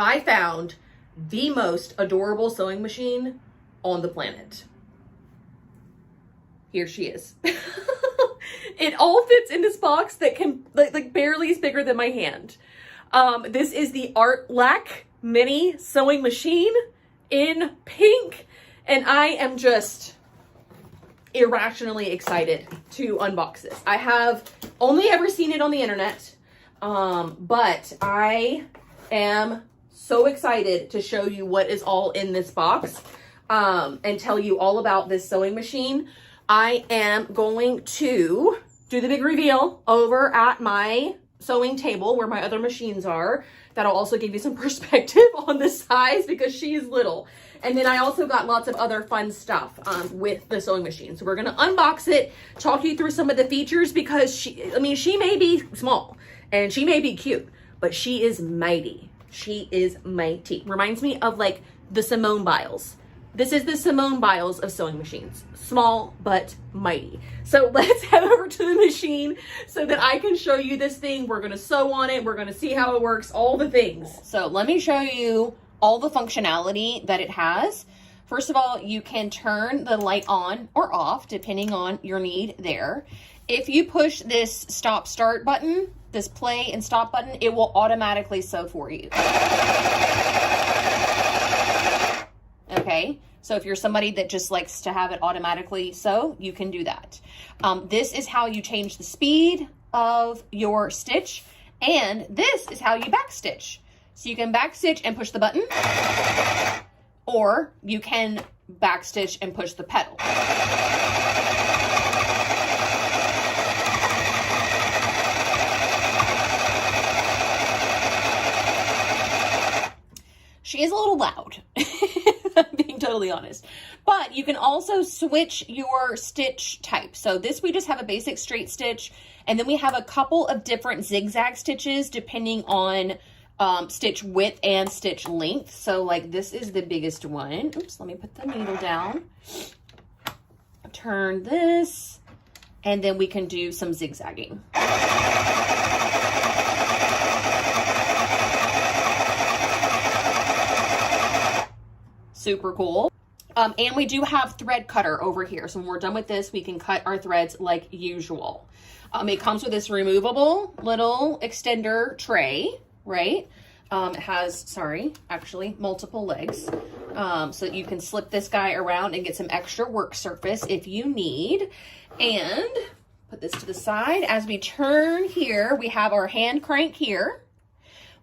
I found the most adorable sewing machine on the planet. Here she is. It all fits in this box that can like barely is bigger than my hand. This is the Art Lac mini sewing machine in pink, and I am just irrationally excited to unbox this. I have only ever seen it on the internet, but I am so excited to show you what is all in this box, and tell you all about this sewing machine. I am going to do the big reveal over at my sewing table where my other machines are. That'll also give you some perspective on the size because she is little. And then I also got lots of other fun stuff with the sewing machine. So we're gonna unbox it, talk you through some of the features because she may be small and she may be cute, but she is mighty. She is mighty. Reminds me of like the Simone Biles. This is the Simone Biles of sewing machines. Small, but mighty. So let's head over to the machine so that I can show you this thing. We're gonna sew on it. We're gonna see how it works, all the things. So let me show you all the functionality that it has. First of all, you can turn the light on or off depending on your need there. If you push this stop start button, this play and stop button, it will automatically sew for you. Okay, so if you're somebody that just likes to have it automatically sew, you can do that. This is how you change the speed of your stitch, and this is how you backstitch. So you can backstitch and push the button, or you can backstitch and push the pedal. She is a little loud, being totally honest, but you can also switch your stitch type. So this, we just have a basic straight stitch, and then we have a couple of different zigzag stitches depending on stitch width and stitch length. So like this is the biggest one. Oops, let me put the needle down. Turn this, and then we can do some zigzagging. Super cool. And we do have thread cutter over here. So when we're done with this, we can cut our threads like usual. It comes with this removable little extender tray, right? It has, actually multiple legs. So that you can slip this guy around and get some extra work surface if you need. And put this to the side. As we turn here, we have our hand crank here.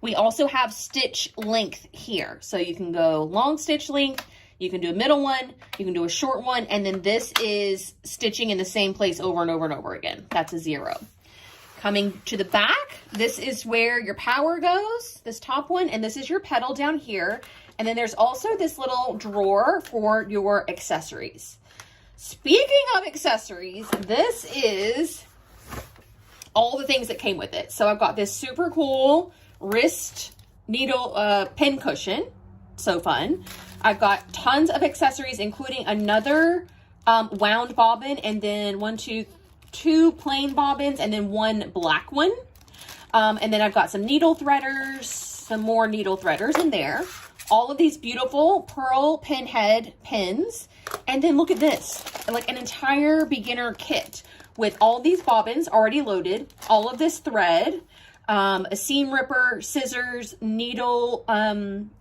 We also have stitch length here. So you can go long stitch length, you can do a middle one, you can do a short one, and then this is stitching in the same place over and over and over again. That's a 0. Coming to the back, this is where your power goes, this top one, and this is your pedal down here. And then there's also this little drawer for your accessories. Speaking of accessories, this is all the things that came with it. So I've got this super cool wrist needle pin cushion, so fun. I've got tons of accessories, including another wound bobbin, and then two plain bobbins, and then one black one. And then I've got some needle threaders, some more needle threaders in there. All of these beautiful pearl pinhead pins. And then look at this, like an entire beginner kit with all these bobbins already loaded, all of this thread, a seam ripper, scissors, needle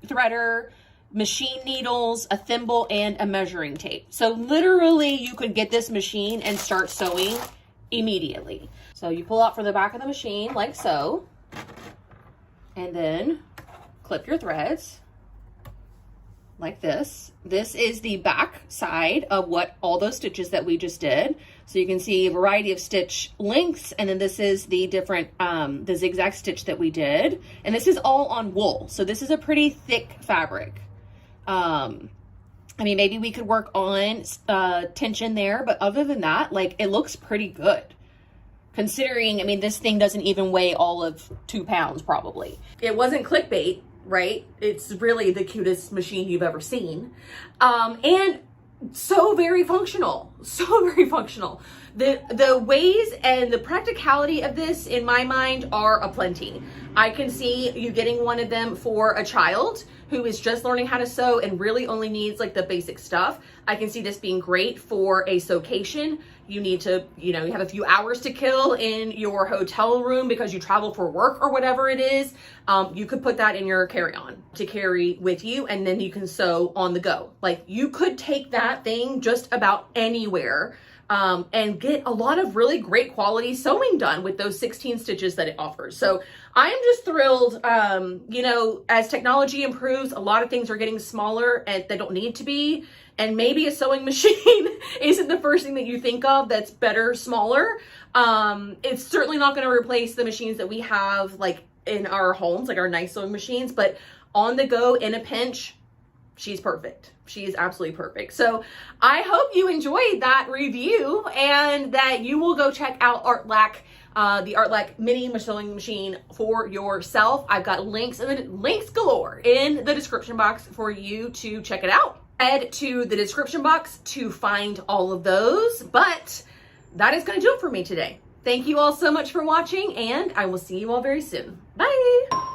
threader, machine needles, a thimble, and a measuring tape. So literally you could get this machine and start sewing immediately. So you pull out from the back of the machine like so, and then clip your threads like this. This is the back side of what all those stitches that we just did. So you can see a variety of stitch lengths, and then this is the different, the zigzag stitch that we did. And this is all on wool. So this is a pretty thick fabric. I mean, maybe we could work on tension there, but other than that, like, it looks pretty good. Considering, I mean, this thing doesn't even weigh all of 2 pounds probably. It wasn't clickbait, right? It's really the cutest machine you've ever seen. And so very functional, so very functional. The ways and the practicality of this, in my mind, are aplenty. I can see you getting one of them for a child who is just learning how to sew and really only needs like the basic stuff. I can see this being great for a sewcation. You need to, you have a few hours to kill in your hotel room because you travel for work or whatever it is. You could put that in your carry-on to carry with you, and then you can sew on the go. Like, you could take that thing just about anywhere and get a lot of really great quality sewing done with those 16 stitches that it offers. So I am just thrilled. As technology improves, a lot of things are getting smaller and they don't need to be. And maybe a sewing machine isn't the first thing that you think of that's better, smaller. It's certainly not going to replace the machines that we have like in our homes, like our nice sewing machines, but on the go in a pinch, she's perfect. She is absolutely perfect. So I hope you enjoyed that review and that you will go check out Artlac, the Artlac mini sewing machine for yourself. I've got links galore in the description box for you to check it out. Head to the description box to find all of those, but that is going to do it for me today. Thank you all so much for watching, and I will see you all very soon. Bye.